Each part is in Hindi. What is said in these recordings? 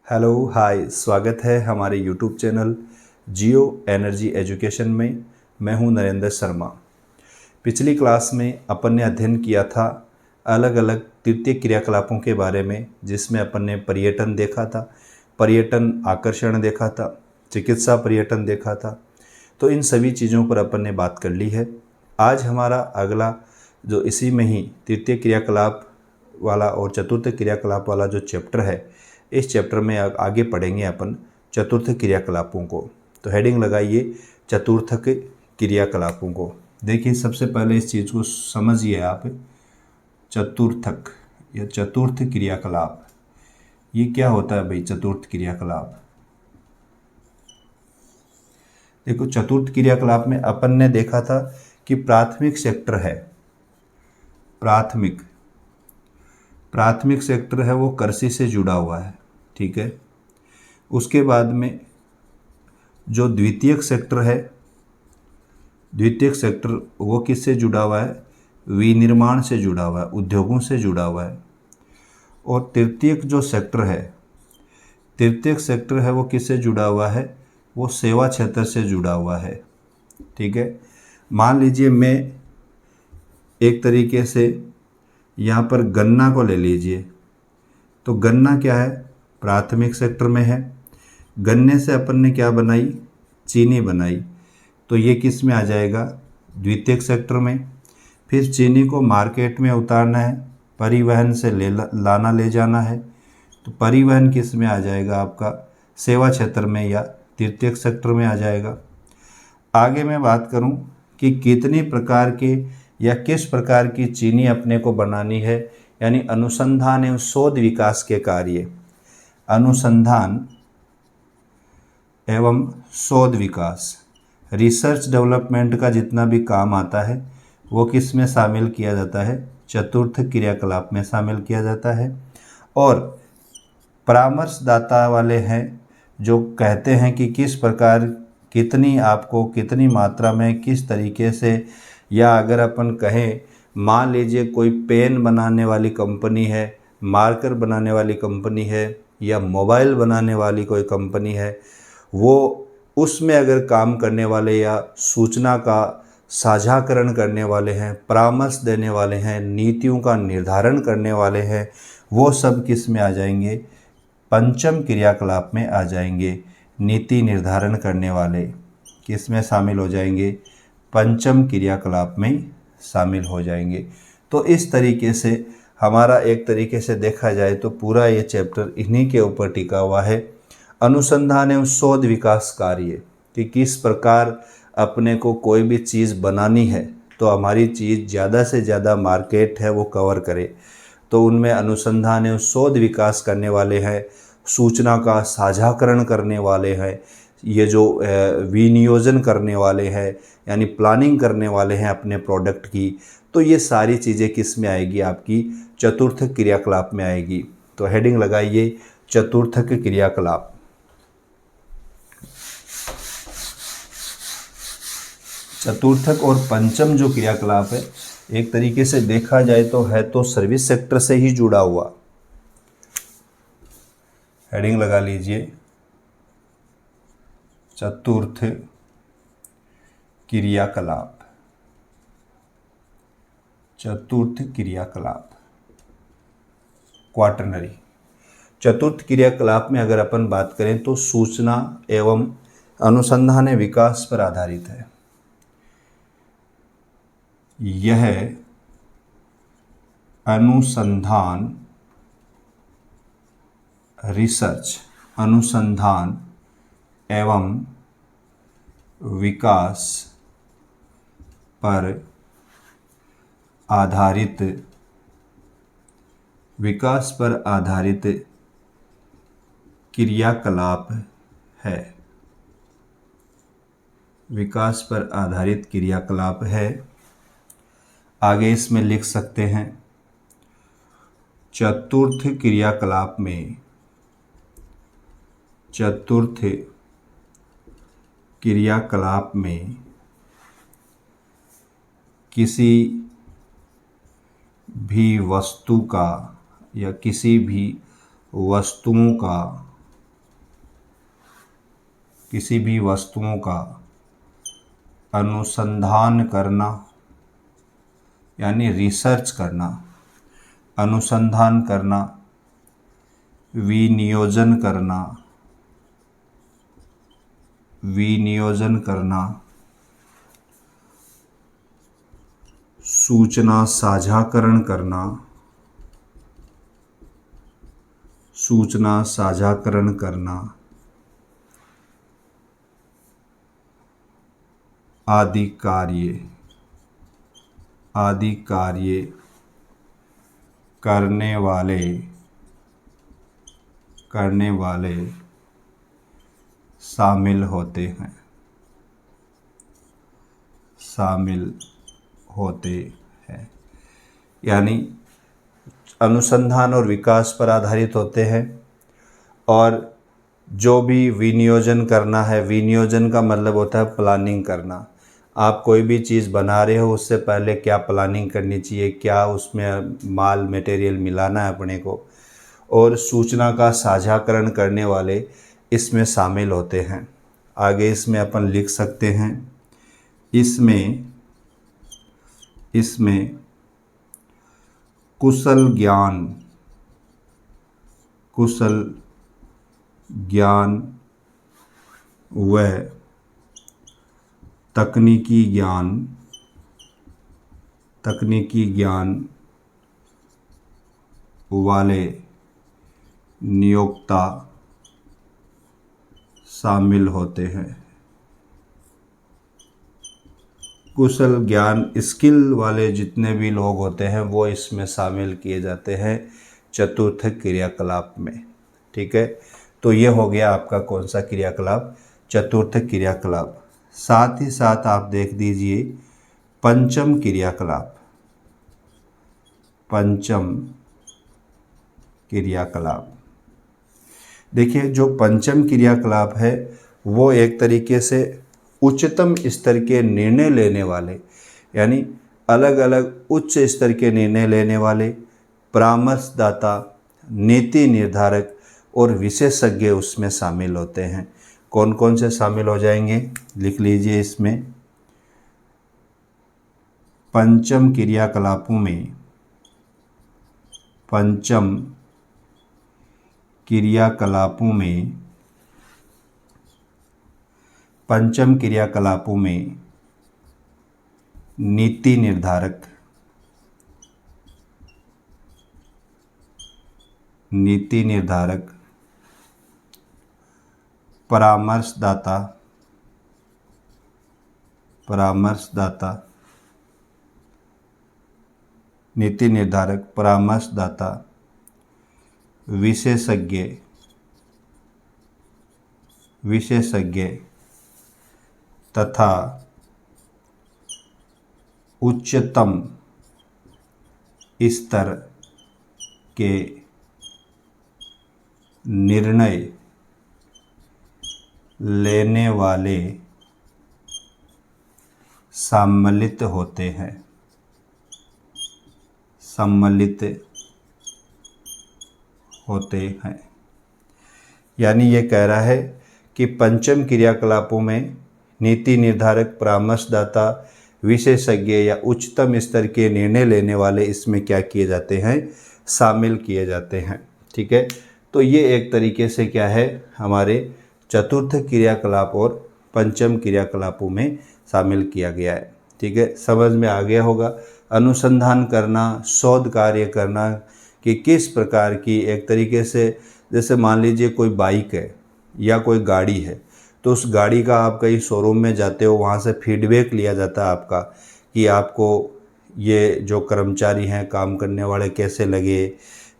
हेलो हाय, स्वागत है हमारे यूट्यूब चैनल जियो एनर्जी एजुकेशन में। मैं हूं नरेंद्र शर्मा। पिछली क्लास में अपन ने अध्ययन किया था अलग अलग तृतीय क्रियाकलापों के बारे में, जिसमें अपन ने पर्यटन देखा था, पर्यटन आकर्षण देखा था, चिकित्सा पर्यटन देखा था। तो इन सभी चीज़ों पर अपन ने बात कर ली है। आज हमारा अगला जो इसी में ही तृतीय क्रियाकलाप वाला और चतुर्थ क्रियाकलाप वाला जो चैप्टर है, इस चैप्टर में आगे पढ़ेंगे अपन चतुर्थ क्रियाकलापों को। तो हेडिंग लगाइए चतुर्थक क्रियाकलापों को। देखिए, सबसे पहले इस चीज़ को समझिए आप। चतुर्थक या चतुर्थ क्रियाकलाप, ये क्या होता है भाई? चतुर्थ क्रियाकलाप, देखो चतुर्थ क्रियाकलाप में अपन ने देखा था कि प्राथमिक सेक्टर है, प्राथमिक सेक्टर है वो कृषि से जुड़ा हुआ है, ठीक है। उसके बाद में जो द्वितीयक सेक्टर है, द्वितीयक सेक्टर वो किससे जुड़ा हुआ है? विनिर्माण से जुड़ा हुआ है, उद्योगों से जुड़ा हुआ है। और तृतीयक जो सेक्टर है, तृतीयक सेक्टर है वो किससे जुड़ा हुआ है? वो सेवा क्षेत्र से जुड़ा हुआ है, ठीक है। मान लीजिए मैं एक तरीके से यहाँ पर गन्ना को ले लीजिए, तो गन्ना क्या है? प्राथमिक सेक्टर में है। गन्ने से अपन ने क्या बनाई? चीनी बनाई, तो ये किस में आ जाएगा? द्वितीयक सेक्टर में। फिर चीनी को मार्केट में उतारना है, परिवहन से लाना ले जाना है, तो परिवहन किस में आ जाएगा? आपका सेवा क्षेत्र में या तृतीयक सेक्टर में आ जाएगा। आगे मैं बात करूं कि कितनी प्रकार के या किस प्रकार की चीनी अपने को बनानी है, यानी अनुसंधान एवं शोध विकास के कार्य, अनुसंधान एवं शोध विकास, रिसर्च डेवलपमेंट का जितना भी काम आता है वो किस में शामिल किया जाता है? चतुर्थ क्रियाकलाप में शामिल किया जाता है। और परामर्शदाता वाले हैं जो कहते हैं कि किस प्रकार कितनी आपको कितनी मात्रा में किस तरीके से, या अगर अपन कहें मान लीजिए कोई पेन बनाने वाली कंपनी है, मार्कर बनाने वाली कंपनी है, या मोबाइल बनाने वाली कोई कंपनी है, वो उसमें अगर काम करने वाले या सूचना का साझाकरण करने वाले हैं, परामर्श देने वाले हैं, नीतियों का निर्धारण करने वाले हैं, वो सब किस में आ जाएंगे? पंचम क्रियाकलाप में आ जाएंगे। नीति निर्धारण करने वाले किस में शामिल हो जाएंगे? पंचम क्रियाकलाप में शामिल हो जाएंगे। तो इस तरीके से हमारा एक तरीके से देखा जाए तो पूरा ये चैप्टर इन्हीं के ऊपर टिका हुआ है। अनुसंधान एवं शोध विकास कार्य, कि किस प्रकार अपने को कोई भी चीज़ बनानी है तो हमारी चीज़ ज़्यादा से ज़्यादा मार्केट है वो कवर करे, तो उनमें अनुसंधान एवं शोध विकास करने वाले हैं, सूचना का साझाकरण करने वाले हैं, ये जो विनियोजन करने वाले हैं यानी प्लानिंग करने वाले हैं अपने प्रोडक्ट की। तो ये सारी चीज़ें किस में आएगी? आपकी चतुर्थ क्रियाकलाप में आएगी। तो हेडिंग लगाइए चतुर्थक क्रियाकलाप। चतुर्थक और पंचम जो क्रियाकलाप है, एक तरीके से देखा जाए तो है तो सर्विस सेक्टर से ही जुड़ा हुआ। हेडिंग लगा लीजिए चतुर्थ क्रियाकलाप, चतुर्थ क्रियाकलाप क्वाटरनरी। चतुर्थ क्रियाकलाप में अगर अपन बात करें तो सूचना एवं अनुसंधान विकास पर आधारित है। यह अनुसंधान, रिसर्च, अनुसंधान एवं विकास पर आधारित, विकास पर आधारित क्रियाकलाप है, विकास पर आधारित क्रियाकलाप है। आगे इसमें लिख सकते हैं चतुर्थ क्रियाकलाप में, चतुर्थ क्रियाकलाप में किसी भी वस्तु का या किसी भी वस्तुओं का किसी भी वस्तुओं का अनुसंधान करना यानी रिसर्च करना, अनुसंधान करना, विनियोजन करना, विनियोजन करना, सूचना साझाकरण करना, सूचना साझाकरण करना आदि कार्य करने वाले शामिल होते हैं, यानी अनुसंधान और विकास पर आधारित होते हैं। और जो भी विनियोजन करना है, विनियोजन का मतलब होता है प्लानिंग करना। आप कोई भी चीज़ बना रहे हो उससे पहले क्या प्लानिंग करनी चाहिए, क्या उसमें माल मटेरियल मिलाना है अपने को, और सूचना का साझाकरण करने वाले इसमें शामिल होते हैं। आगे इसमें अपन लिख सकते हैं, इसमें कुशल ज्ञान व तकनीकी ज्ञान वाले नियोक्ता शामिल होते हैं। कुशल ज्ञान स्किल वाले जितने भी लोग होते हैं वो इसमें शामिल किए जाते हैं चतुर्थ क्रियाकलाप में। ठीक है, तो ये हो गया आपका कौन सा क्रियाकलाप, चतुर्थ क्रियाकलाप। साथ ही साथ आप देख दीजिए पंचम क्रियाकलाप। देखिए जो पंचम क्रियाकलाप है वो एक तरीके से उच्चतम स्तर के निर्णय लेने वाले, यानी अलग अलग उच्च स्तर के निर्णय लेने वाले, परामर्शदाता, नीति निर्धारक और विशेषज्ञ उसमें शामिल होते हैं। कौन कौन से शामिल हो जाएंगे, लिख लीजिए इसमें। पंचम क्रियाकलापों में नीति निर्धारक, परामर्शदाता, नीति निर्धारक, परामर्शदाता, विशेषज्ञ तथा उच्चतम स्तर के निर्णय लेने वाले सम्मिलित होते हैं। यानी ये कह रहा है कि पंचम क्रियाकलापों में नीति निर्धारक, परामर्शदाता, विशेषज्ञ या उच्चतम स्तर के निर्णय लेने वाले इसमें क्या किए जाते हैं, शामिल किए जाते हैं। ठीक है, तो ये एक तरीके से क्या है हमारे चतुर्थ क्रियाकलाप और पंचम क्रियाकलापों में शामिल किया गया है। ठीक है, समझ में आ गया होगा। अनुसंधान करना, शोध कार्य करना कि किस प्रकार की, एक तरीके से जैसे मान लीजिए कोई बाइक है या कोई गाड़ी है, तो उस गाड़ी का आप कहीं शोरूम में जाते हो, वहाँ से फीडबैक लिया जाता है आपका कि आपको ये जो कर्मचारी हैं काम करने वाले कैसे लगे,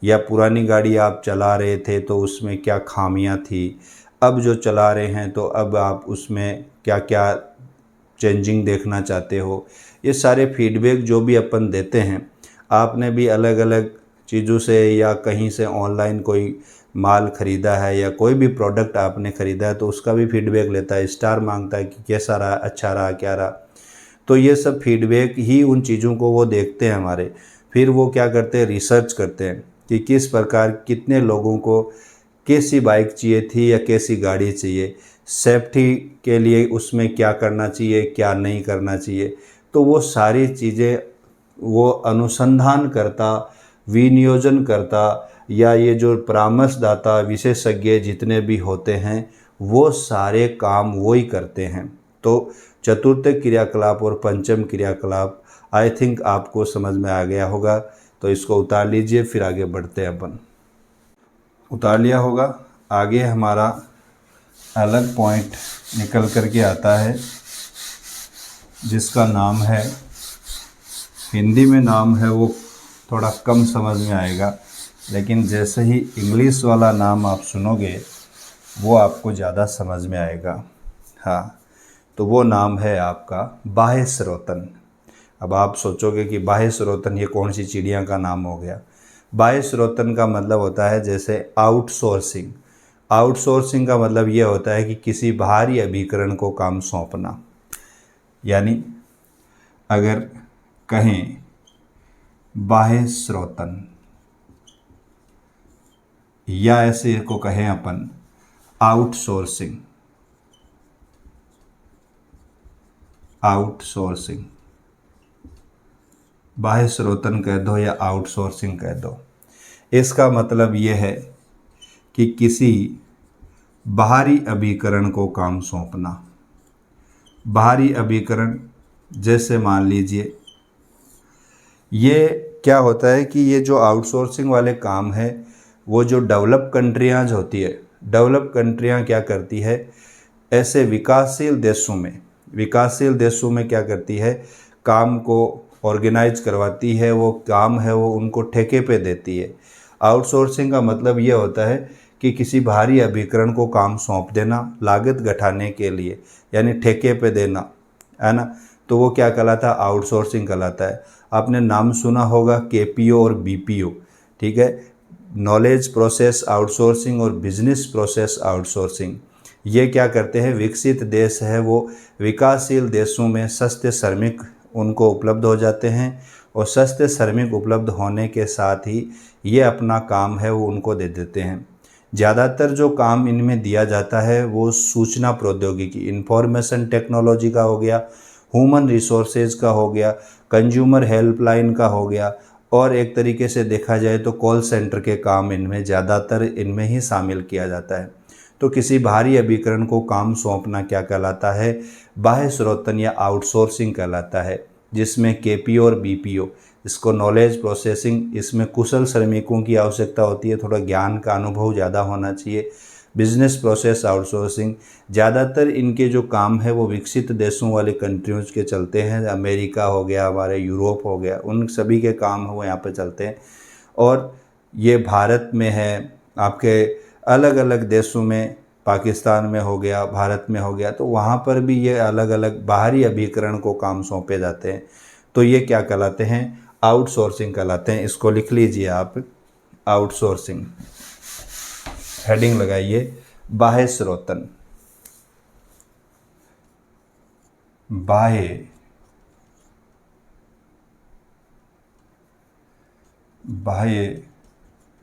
या पुरानी गाड़ी आप चला रहे थे तो उसमें क्या खामियां थी, अब जो चला रहे हैं तो अब आप उसमें क्या क्या चेंजिंग देखना चाहते हो। ये सारे फीडबैक जो भी अपन देते हैं, आपने भी अलग अलग चीज़ों से या कहीं से ऑनलाइन कोई माल ख़रीदा है या कोई भी प्रोडक्ट आपने ख़रीदा है तो उसका भी फीडबैक लेता है, स्टार मांगता है कि कैसा रहा, अच्छा रहा, क्या रहा। तो ये सब फीडबैक ही उन चीज़ों को वो देखते हैं हमारे, फिर वो क्या करते हैं, रिसर्च करते हैं कि किस प्रकार कितने लोगों को कैसी बाइक चाहिए थी या कैसी गाड़ी चाहिए। सेफ्टी के लिए उसमें क्या करना चाहिए, क्या नहीं करना चाहिए। तो वो सारी चीज़ें वो अनुसंधानकर्ता, विनियोजनकर्ता या ये जो परामर्शदाता, विशेषज्ञ जितने भी होते हैं, वो सारे काम वो ही करते हैं। तो चतुर्थ क्रियाकलाप और पंचम क्रियाकलाप आई थिंक आपको समझ में आ गया होगा। तो इसको उतार लीजिए, फिर आगे बढ़ते हैं अपन। उतार लिया होगा। आगे हमारा अलग पॉइंट निकल करके आता है जिसका नाम है, हिंदी में नाम है वो थोड़ा कम समझ में आएगा, लेकिन जैसे ही इंग्लिश वाला नाम आप सुनोगे वो आपको ज़्यादा समझ में आएगा। हाँ, तो वो नाम है आपका बाह्य स्रोतन। अब आप सोचोगे कि बाह्य स्रोतन ये कौन सी चिड़िया का नाम हो गया। बाह्य स्रोतन का मतलब होता है जैसे आउटसोर्सिंग। आउटसोर्सिंग का मतलब ये होता है कि किसी बाहरी अभिकरण को काम सौंपना। यानी अगर कहें बाह्य स्रोतन या ऐसे को कहें अपन आउटसोर्सिंग। आउटसोर्सिंग, बाह्य स्रोतन कह दो या आउटसोर्सिंग कह दो, इसका मतलब ये है कि किसी बाहरी अभिकरण को काम सौंपना। बाहरी अभिकरण जैसे मान लीजिए, ये क्या होता है कि ये जो आउटसोर्सिंग वाले काम है वो जो डेवलप कंट्रियाँ होती है, डेवलप कंट्रियाँ क्या करती है, ऐसे विकासशील देशों में क्या करती है, काम को ऑर्गेनाइज करवाती है, वो काम है वो उनको ठेके पे देती है। आउटसोर्सिंग का मतलब ये होता है कि किसी बाहरी अभिकरण को काम सौंप देना लागत घटाने के लिए, यानी ठेके पे देना, है ना। तो वो क्या कहलाता है, आउटसोर्सिंग कहलाता है। आपने नाम सुना होगा केपीओ और बीपीओ, ठीक है, नॉलेज प्रोसेस आउटसोर्सिंग और बिजनेस प्रोसेस आउटसोर्सिंग। ये क्या करते हैं, विकसित देश है वो विकासशील देशों में सस्ते श्रमिक उनको उपलब्ध हो जाते हैं, और सस्ते श्रमिक उपलब्ध होने के साथ ही ये अपना काम है वो उनको दे देते हैं। ज़्यादातर जो काम इनमें दिया जाता है वो सूचना प्रौद्योगिकी, इंफॉर्मेशन टेक्नोलॉजी का हो गया, ह्यूमन रिसोर्सेज का हो गया, कंज्यूमर हेल्पलाइन का हो गया, और एक तरीके से देखा जाए तो कॉल सेंटर के काम इनमें ज़्यादातर इनमें ही शामिल किया जाता है। तो किसी बाहरी अभिकरण को काम सौंपना क्या कहलाता है, बाह्य स्रोतन या आउटसोर्सिंग कहलाता है, जिसमें केपीओ और बीपीओ, इसको नॉलेज प्रोसेसिंग, इसमें कुशल श्रमिकों की आवश्यकता होती है, थोड़ा ज्ञान का अनुभव ज़्यादा होना चाहिए। बिजनेस प्रोसेस आउटसोर्सिंग, ज़्यादातर इनके जो काम है वो विकसित देशों वाले कंट्रीज के चलते हैं, अमेरिका हो गया, हमारे यूरोप हो गया, उन सभी के काम है वो यहाँ पे चलते हैं। और ये भारत में है, आपके अलग अलग देशों में, पाकिस्तान में हो गया, भारत में हो गया, तो वहाँ पर भी ये अलग अलग बाहरी अभिकरण को काम सौंपे जाते हैं। तो ये क्या कहलाते हैं, आउटसोर्सिंग कहलाते हैं। इसको लिख लीजिए आप, आउटसोर्सिंग, हेडिंग लगाइए बाह्य स्रोतन। बाह्य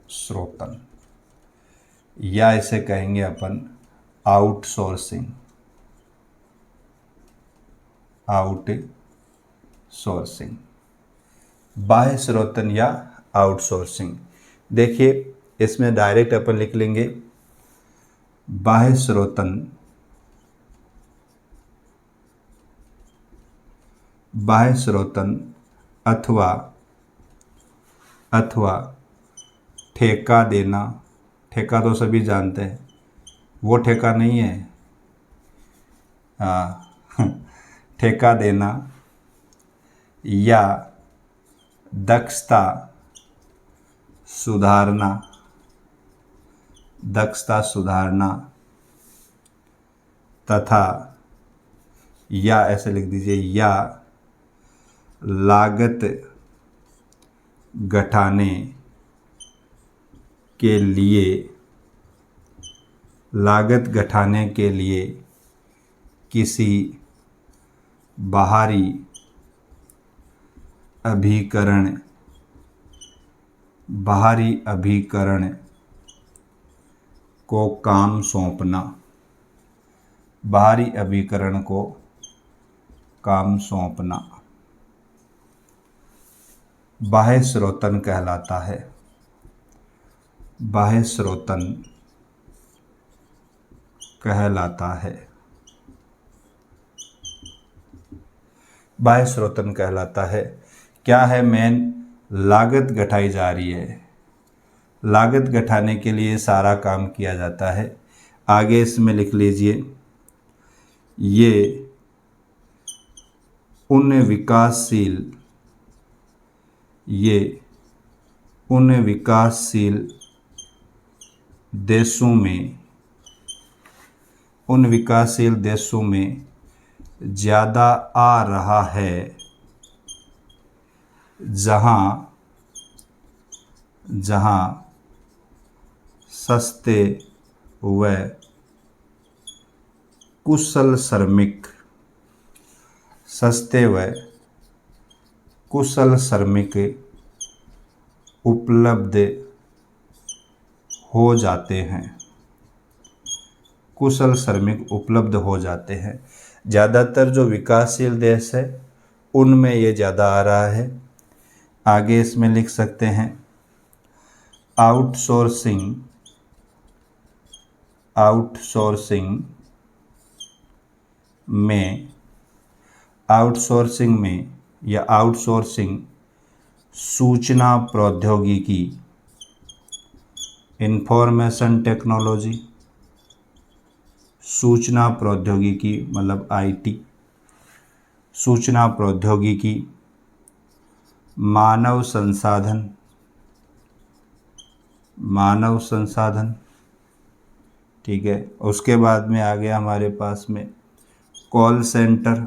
स्रोतन, या इसे कहेंगे अपन आउटसोर्सिंग। आउटसोर्सिंग, बाह्य स्रोतन या आउटसोर्सिंग। देखिए इसमें डायरेक्ट अपन लिख लेंगे बाह्य स्रोतन, बाह्य स्रोतन अथवा ठेका देना। ठेका तो सभी जानते हैं, वो ठेका नहीं है, ठेका देना या दक्षता सुधारना तथा, या ऐसे लिख दीजिए, या लागत घटाने के लिए किसी बाहरी अभिकरण को काम सौंपना। बाहरी अभिकरण को काम सौंपना बाह्य स्रोतन कहलाता है। बाह्य स्रोतन कहलाता है। बाह्य स्रोतन कहलाता है। क्या है मेन? लागत घटाई जा रही है। लागत घटाने के लिए सारा काम किया जाता है। आगे इसमें लिख लीजिए, ये उन विकासशील देशों में ज़्यादा आ रहा है जहाँ सस्ते व कुशल श्रमिक उपलब्ध हो जाते हैं। कुशल श्रमिक उपलब्ध हो जाते हैं। ज़्यादातर जो विकासशील देश है उनमें ये ज़्यादा आ रहा है। आगे इसमें लिख सकते हैं, आउटसोर्सिंग में या आउटसोर्सिंग सूचना प्रौद्योगिकी, इंफॉर्मेशन टेक्नोलॉजी, सूचना प्रौद्योगिकी मतलब आईटी, सूचना प्रौद्योगिकी, मानव संसाधन, ठीक है। उसके बाद में आ गया हमारे पास में कॉल सेंटर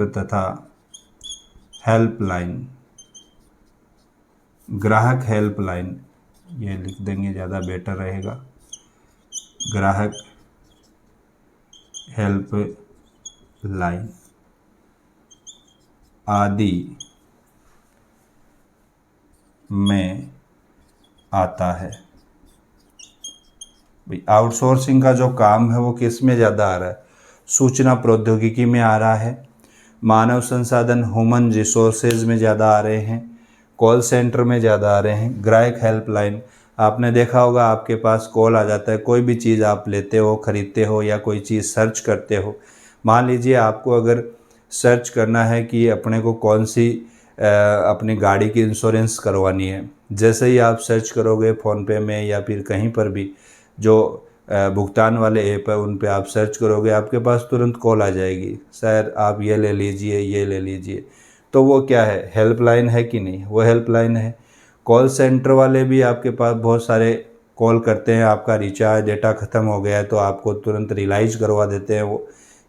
तथा हेल्पलाइन, ग्राहक हेल्पलाइन, ये लिख देंगे ज़्यादा बेटर रहेगा। ग्राहक हेल्पलाइन आदि में आता है। भाई आउटसोर्सिंग का जो काम है वो किस में ज़्यादा आ रहा है? सूचना प्रौद्योगिकी में आ रहा है। मानव संसाधन ह्यूमन रिसोर्सेज में ज़्यादा आ रहे हैं। कॉल सेंटर में ज़्यादा आ रहे हैं। ग्राहक हेल्पलाइन, आपने देखा होगा आपके पास कॉल आ जाता है, कोई भी चीज़ आप लेते हो, ख़रीदते हो या कोई चीज़ सर्च करते हो। मान लीजिए आपको अगर सर्च करना है कि अपने को कौन सी अपनी गाड़ी की इंश्योरेंस करवानी है, जैसे ही आप सर्च करोगे फ़ोनपे में या फिर कहीं पर भी जो भुगतान वाले ऐप है उन पे आप सर्च करोगे, आपके पास तुरंत कॉल आ जाएगी, सर आप ये ले लीजिए। तो वो क्या है? हेल्पलाइन है कि नहीं? वो हेल्पलाइन है। कॉल सेंटर वाले भी आपके पास बहुत सारे कॉल करते हैं, आपका रिचार्ज डेटा ख़त्म हो गया है तो आपको तुरंत रियलाइज़ करवा देते हैं वो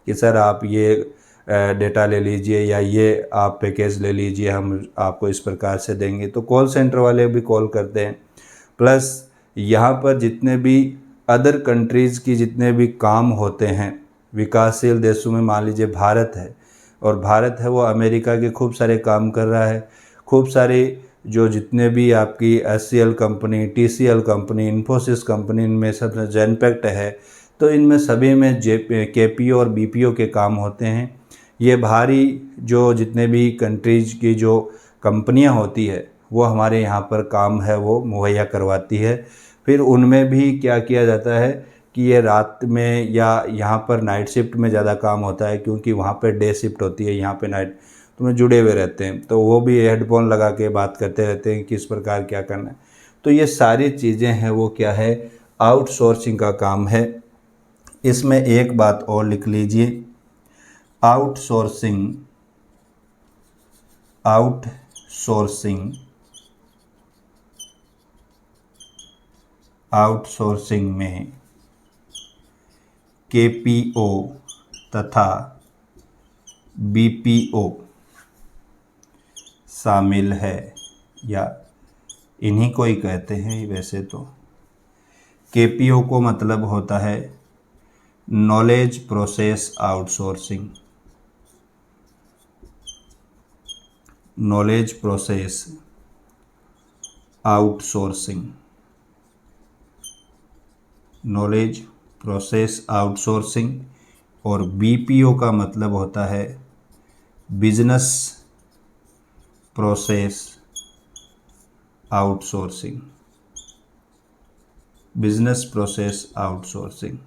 कि सर आप ये डेटा ले लीजिए या ये आप पैकेज ले लीजिए, हम आपको इस प्रकार से देंगे। तो कॉल सेंटर वाले भी कॉल करते हैं। प्लस यहाँ पर जितने भी अदर कंट्रीज़ की जितने भी काम होते हैं विकासशील देशों में, मान लीजिए भारत है और भारत है वो अमेरिका के खूब सारे काम कर रहा है। खूब सारे जो जितने भी आपकी HCL company, TCL company, Infosys company, इनमें सब जेनपैक्ट है, तो इनमें सभी में केपीओ और बीपीओ के काम होते हैं। ये बाहरी जो जितने भी कंट्रीज की जो कंपनियां होती है वो हमारे यहाँ पर काम है वो मुहैया करवाती है। फिर उनमें भी क्या किया जाता है कि ये रात में या यहाँ पर नाइट शिफ्ट में ज़्यादा काम होता है, क्योंकि वहाँ पर डे शिफ्ट होती है, यहाँ पे नाइट, तो में जुड़े हुए रहते हैं, तो वो भी हेडफोन लगा के बात करते रहते हैं किस प्रकार क्या करना है। तो ये सारी चीज़ें हैं वो क्या है? आउटसोर्सिंग का काम है। इसमें एक बात और लिख लीजिए, आउटसोर्सिंग में केपीओ तथा बीपीओ शामिल है, या इन्हीं को ही कहते हैं वैसे तो। केपीओ को मतलब होता है knowledge process outsourcing. Knowledge process outsourcing, knowledge process outsourcing. और बीपीओ का मतलब होता है business process outsourcing, business process outsourcing.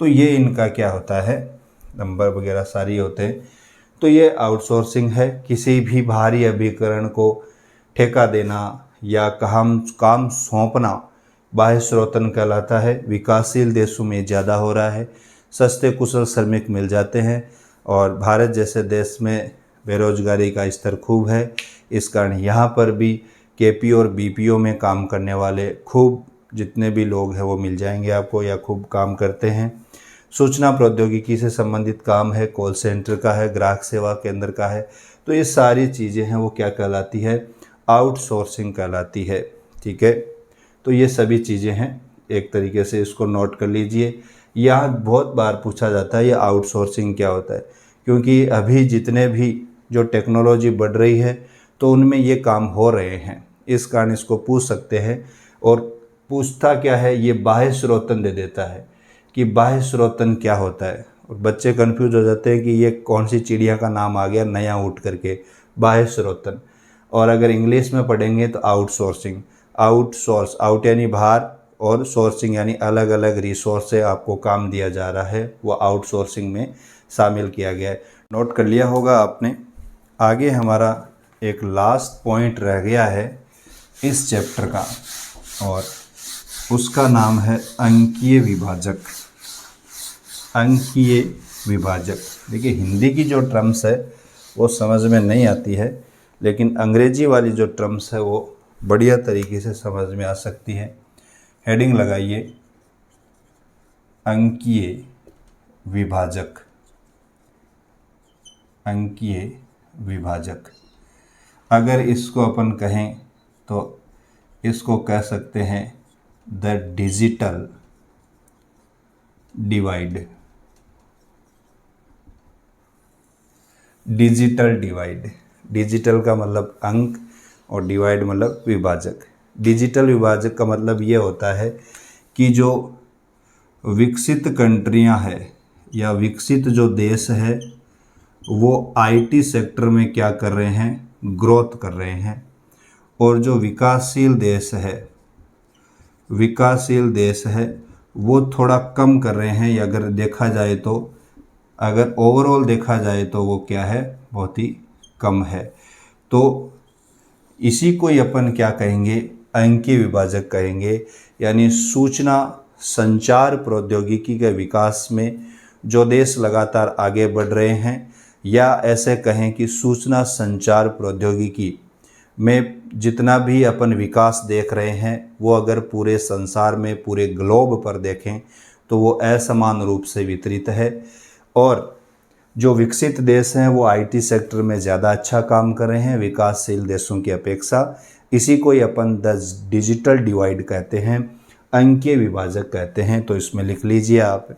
तो ये इनका क्या होता है, नंबर वगैरह सारी होते हैं। तो ये आउटसोर्सिंग है, किसी भी बाहरी अभिकरण को ठेका देना या काम सौंपना बाह्य स्रोतन कहलाता है। विकासशील देशों में ज़्यादा हो रहा है, सस्ते कुशल श्रमिक मिल जाते हैं और भारत जैसे देश में बेरोजगारी का स्तर खूब है। इस कारण यहाँ पर भी केपी और बीपीओ में काम करने वाले खूब जितने भी लोग हैं वो मिल जाएंगे आपको, या खूब काम करते हैं। सूचना प्रौद्योगिकी से संबंधित काम है, कॉल सेंटर का है, ग्राहक सेवा केंद्र का है। तो ये सारी चीज़ें हैं वो क्या कहलाती है, आउटसोर्सिंग कहलाती है। ठीक है, तो ये सभी चीज़ें हैं, एक तरीके से इसको नोट कर लीजिए। यहाँ बहुत बार पूछा जाता है ये आउटसोर्सिंग क्या होता है, क्योंकि अभी जितने भी जो टेक्नोलॉजी बढ़ रही है तो उनमें ये काम हो रहे हैं, इस कारण इसको पूछ सकते हैं। और पूछता क्या है, ये बाह्य स्रोतन दे देता है कि बाह्य स्रोतन क्या होता है। और बच्चे कंफ्यूज हो जाते हैं कि ये कौन सी चिड़िया का नाम आ गया नया उठ करके, बाह्य स्रोतन। और अगर इंग्लिश में पढ़ेंगे तो आउटसोर्सिंग, आउटसोर्स, आउट यानी बाहर और सोर्सिंग यानी अलग अलग रिसोर्स से आपको काम दिया जा रहा है, वो आउटसोर्सिंग में शामिल किया गया है। नोट कर लिया होगा आपने। आगे हमारा एक लास्ट पॉइंट रह गया है इस चैप्टर का, और उसका नाम है अंकीय विभाजक। अंकीय विभाजक, देखिए हिंदी की जो टर्म्स है वो समझ में नहीं आती है, लेकिन अंग्रेजी वाली जो टर्म्स है वो बढ़िया तरीके से समझ में आ सकती है। हेडिंग लगाइए, अंकीय विभाजक। अंकीय विभाजक, अगर इसको अपन कहें तो इसको कह सकते हैं the digital divide. Digital divide, digital का मतलब अंक और डिवाइड मतलब विभाजक। डिजिटल विभाजक का मतलब ये होता है कि जो विकसित कंट्रियां हैं या विकसित जो देश है वो आईटी सेक्टर में क्या कर रहे हैं, ग्रोथ कर रहे हैं। और जो विकासशील देश है, विकासशील देश है वो थोड़ा कम कर रहे हैं, या अगर देखा जाए तो, अगर ओवरऑल देखा जाए तो वो क्या है, बहुत ही कम है। तो इसी को ही अपन क्या कहेंगे, अंकीय विभाजक कहेंगे। यानी सूचना संचार प्रौद्योगिकी के विकास में जो देश लगातार आगे बढ़ रहे हैं, या ऐसे कहें कि सूचना संचार प्रौद्योगिकी में जितना भी अपन विकास देख रहे हैं वो अगर पूरे संसार में, पूरे ग्लोब पर देखें तो वो असमान रूप से वितरित है। और जो विकसित देश हैं वो आईटी सेक्टर में ज़्यादा अच्छा काम कर रहे हैं विकासशील देशों की अपेक्षा। इसी को ही अपन द डिजिटल डिवाइड कहते हैं, अंकीय विभाजक कहते हैं। तो इसमें लिख लीजिए आप,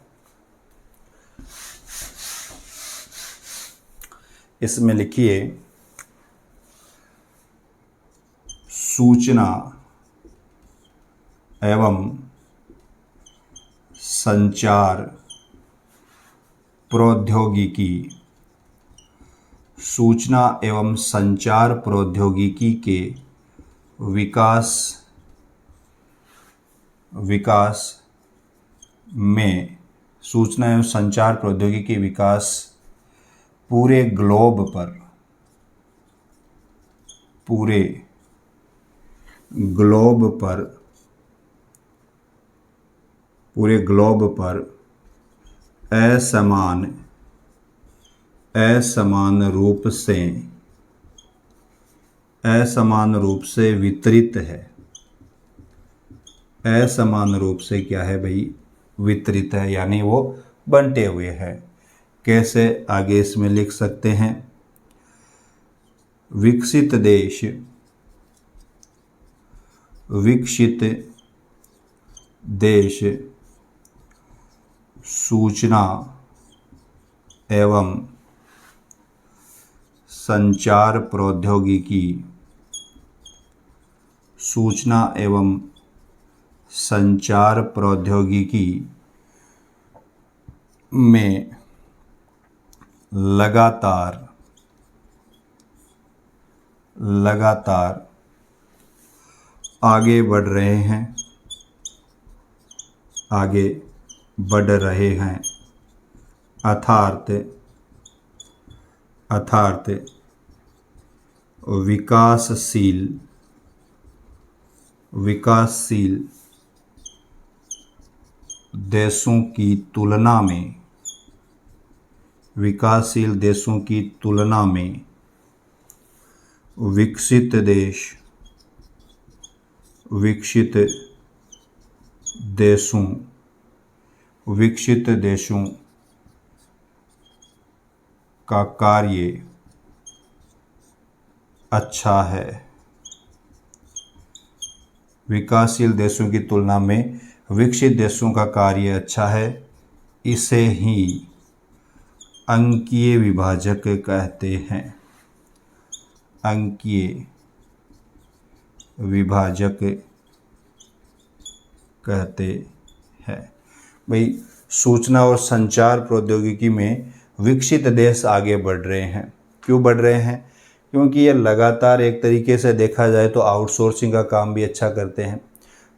इसमें लिखिए सूचना एवं संचार प्रौद्योगिकी, सूचना एवं संचार प्रौद्योगिकी के विकास में, सूचना एवं संचार प्रौद्योगिकी विकास पूरे ग्लोब पर, पूरे ग्लोब पर, पूरे ग्लोब पर असमान रूप से वितरित है। असमान रूप से क्या है भाई, वितरित है, यानी वो बंटे हुए हैं। कैसे, आगे इसमें लिख सकते हैं, विकसित देश सूचना एवं संचार प्रौद्योगिकी, सूचना एवं संचार प्रौद्योगिकी में लगातार आगे बढ़ रहे हैं अर्थात विकासशील देशों की तुलना में विकसित देशों का कार्य अच्छा है। विकासशील देशों की तुलना में विकसित देशों का कार्य अच्छा है। इसे ही अंकीय विभाजक कहते हैं। अंकीय विभाजक कहते हैं। भाई, सूचना और संचार प्रौद्योगिकी में विकसित देश आगे बढ़ रहे हैं। क्यों बढ़ रहे हैं? क्योंकि ये लगातार एक तरीके से देखा जाए तो आउटसोर्सिंग का काम भी अच्छा करते हैं।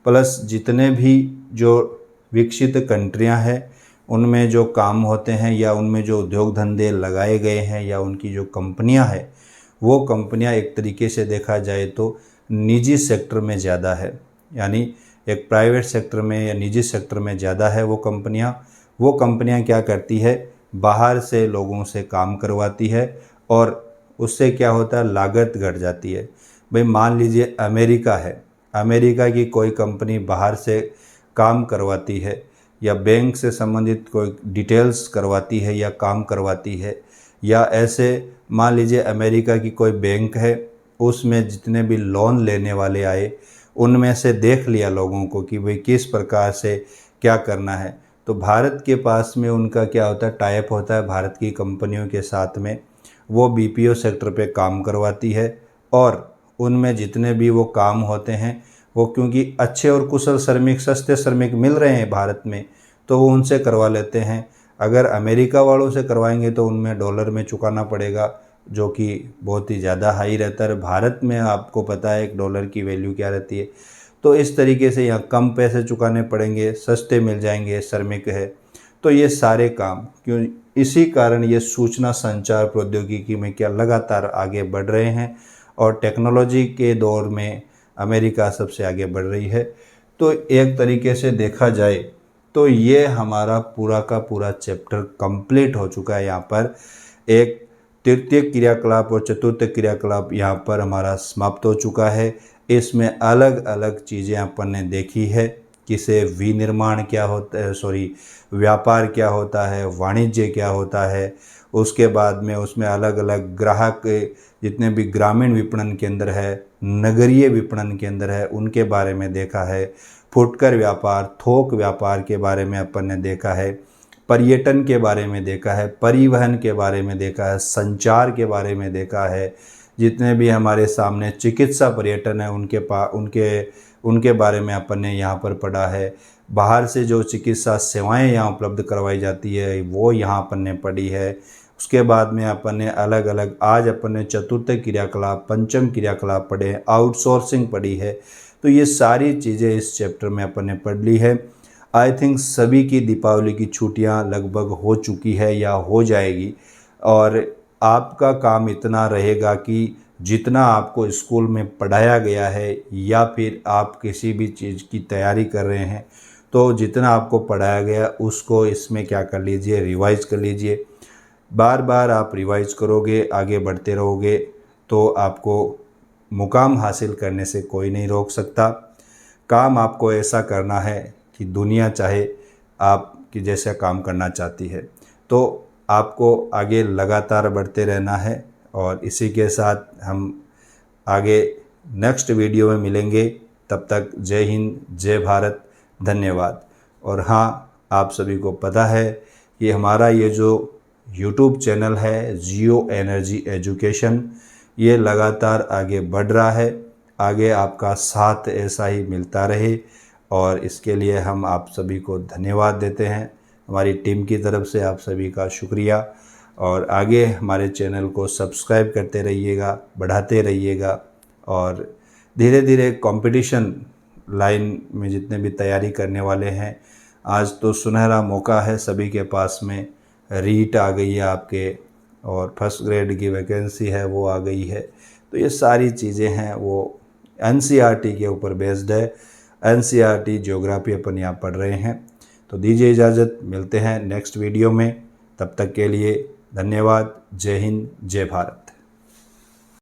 प्लस जितने भी जो विकसित कंट्रियां हैं उनमें जो काम होते हैं या उनमें जो उद्योग धंधे लगाए गए हैं या उनकी जो कंपनियां हैं, वो कंपनियां एक तरीके से देखा जाए तो निजी सेक्टर में ज़्यादा है। यानी एक प्राइवेट सेक्टर में या निजी सेक्टर में ज़्यादा है वो कंपनियां क्या करती है, बाहर से लोगों से काम करवाती है और उससे क्या होता है, लागत घट जाती है। भाई मान लीजिए अमेरिका है, अमेरिका की कोई कंपनी बाहर से काम करवाती है या बैंक से संबंधित कोई डिटेल्स करवाती है या काम करवाती है, या ऐसे मान लीजिए अमेरिका की कोई बैंक है, उसमें जितने भी लोन लेने वाले आए उनमें से देख लिया लोगों को कि भाई किस प्रकार से क्या करना है, तो भारत के पास में उनका क्या होता है, टाइप होता है भारत की कंपनियों के साथ में। वो बीपीओ सेक्टर पे काम करवाती है और उनमें जितने भी वो काम होते हैं वो क्योंकि अच्छे और कुशल श्रमिक, सस्ते श्रमिक मिल रहे हैं भारत में, तो वो उनसे करवा लेते हैं। अगर अमेरिका वालों से करवाएंगे तो उनमें डॉलर में चुकाना पड़ेगा, जो कि बहुत ही ज़्यादा हाई रहता है। भारत में आपको पता है एक डॉलर की वैल्यू क्या रहती है। तो इस तरीके से यहाँ कम पैसे चुकाने पड़ेंगे, सस्ते मिल जाएंगे, श्रमिक है। तो ये सारे काम क्यों, इसी कारण ये सूचना संचार प्रौद्योगिकी में क्या लगातार आगे बढ़ रहे हैं और टेक्नोलॉजी के दौर में अमेरिका सबसे आगे बढ़ रही है। तो एक तरीके से देखा जाए तो ये हमारा पूरा का पूरा चैप्टर कंप्लीट हो चुका है। यहाँ पर एक तृतीय क्रियाकलाप और चतुर्थ क्रियाकलाप यहाँ पर हमारा समाप्त हो चुका है। इसमें अलग अलग चीज़ें अपन ने देखी है, किसे विनिर्माण क्या होता है, व्यापार क्या होता है, वाणिज्य क्या होता है। उसके बाद में उसमें अलग अलग ग्राहक जितने भी ग्रामीण विपणन के अंदर है, नगरीय विपणन के अंदर है, उनके बारे में देखा है। फुटकर व्यापार, थोक व्यापार के बारे में अपन ने देखा है। पर्यटन के बारे में देखा है, परिवहन के बारे में देखा है, संचार के बारे में देखा है। जितने भी हमारे सामने चिकित्सा पर्यटन है उनके बारे में अपन ने यहाँ पर पढ़ा है। बाहर से जो चिकित्सा सेवाएं यहाँ उपलब्ध करवाई जाती है वो यहाँ अपन ने पढ़ी है। उसके बाद में अपन ने अलग अलग, आज अपन ने चतुर्थ क्रियाकलाप, पंचम क्रियाकलाप पढ़े, आउटसोर्सिंग पढ़ी है। तो ये सारी चीज़ें इस चैप्टर में अपन ने पढ़ ली है। आई थिंक सभी की दीपावली की छुट्टियां लगभग हो चुकी है या हो जाएगी, और आपका काम इतना रहेगा कि जितना आपको स्कूल में पढ़ाया गया है या फिर आप किसी भी चीज़ की तैयारी कर रहे हैं तो जितना आपको पढ़ाया गया उसको इसमें क्या कर लीजिए, रिवाइज कर लीजिए। बार बार आप रिवाइज करोगे, आगे बढ़ते रहोगे तो आपको मुकाम हासिल करने से कोई नहीं रोक सकता। काम आपको ऐसा करना है कि दुनिया चाहे आपकी जैसा काम करना चाहती है, तो आपको आगे लगातार बढ़ते रहना है। और इसी के साथ हम आगे नेक्स्ट वीडियो में मिलेंगे। तब तक जय हिंद, जय भारत, धन्यवाद। और हाँ, आप सभी को पता है कि हमारा ये जो यूट्यूब चैनल है जियो एनर्जी एजुकेशन, ये लगातार आगे बढ़ रहा है। आगे आपका साथ ऐसा ही मिलता रहे और इसके लिए हम आप सभी को धन्यवाद देते हैं। हमारी टीम की तरफ से आप सभी का शुक्रिया और आगे हमारे चैनल को सब्सक्राइब करते रहिएगा, बढ़ाते रहिएगा और धीरे धीरे कंपटीशन लाइन में जितने भी तैयारी करने वाले हैं, आज तो सुनहरा मौका है सभी के पास में। रीट आ गई है आपके और फर्स्ट ग्रेड की वैकेंसी है वो आ गई है। तो ये सारी चीज़ें हैं वो एनसीईआरटी के ऊपर बेस्ड है। एनसीईआरटी ज्योग्राफी अपन यहाँ पढ़ रहे हैं। तो दीजिए इजाज़त, मिलते हैं नेक्स्ट वीडियो में। तब तक के लिए धन्यवाद। जय हिंद, जय भारत।